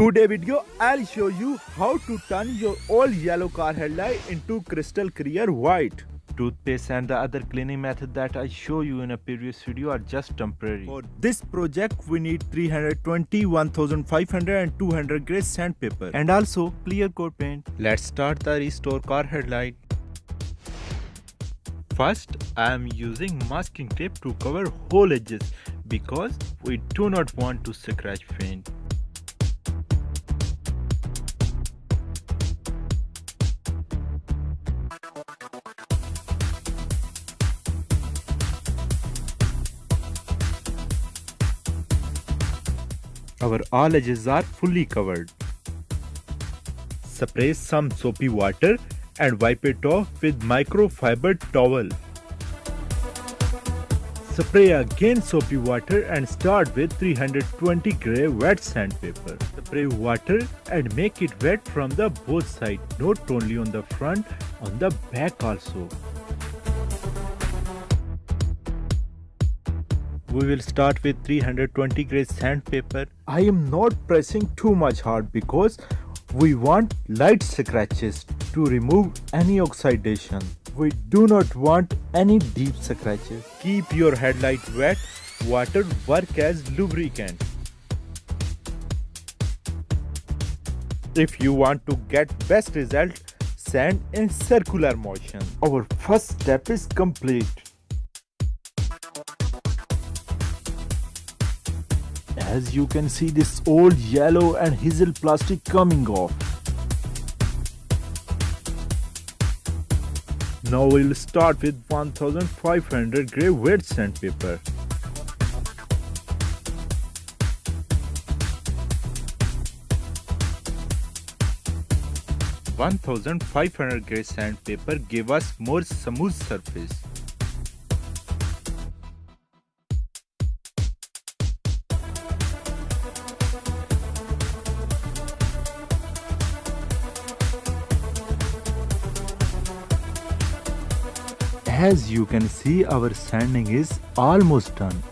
Today video I'll show you how to turn your old yellow car headlight into crystal clear white. Toothpaste and the other cleaning method that I show you in a previous video are just temporary. For this project we need 320, 1500 and 200 gray sandpaper and also clear coat paint. Let's start the restore car headlight. First I am using masking tape to cover whole edges because we do not want to scratch paint. Our all edges are fully covered. Spray some soapy water and wipe it off with microfiber towel. Spray again soapy water and start with 320 gray wet sandpaper. Spray water and make it wet from the both sides, not only on the front, on the back also. We will start with 320 gray sandpaper. I am not pressing too much hard because we want light scratches to remove any oxidation. We do not want any deep scratches. Keep your headlight wet. Water work as lubricant. If you want to get best result, sand in circular motion. Our first step is complete. As you can see, this old yellow and hazel plastic coming off. Now we'll start with 1500 gray wet sandpaper. $1,500 gray sandpaper give us more smooth surface. As you can see, our sanding is almost done.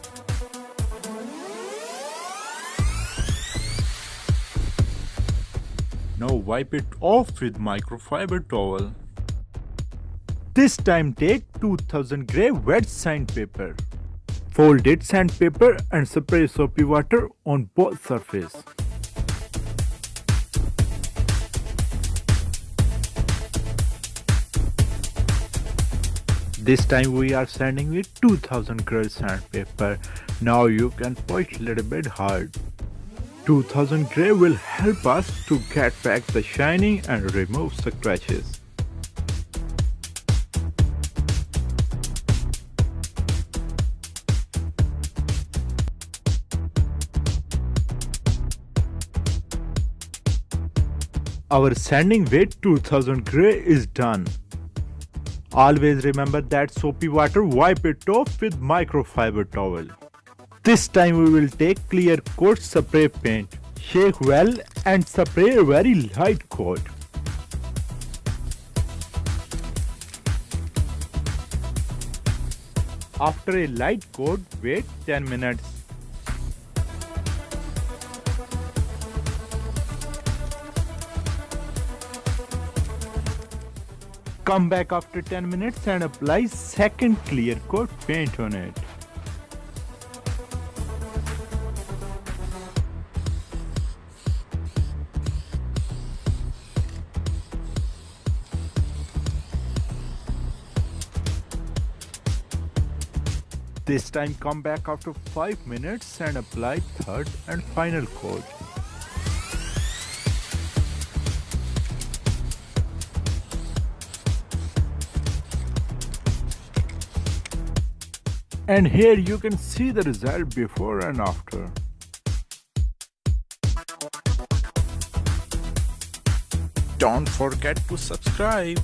Now wipe it off with microfiber towel. This time take 2000 gray wet sandpaper. Fold it sandpaper and spray soapy water on both surfaces. This time we are sanding with 2000 gray sandpaper. Now you can push a little bit hard. 2000 gray will help us to get back the shining and remove scratches. Our sanding with 2000 gray is done. Always remember that soapy water, wipe it off with microfiber towel. This time we will take clear coat spray paint. Shake well and spray a very light coat. After a light coat, wait 10 minutes. Come back after 10 minutes and apply second clear coat paint on it. This time come back after 5 minutes and apply third and final coat. And here you can see the result before and after. Don't forget to subscribe.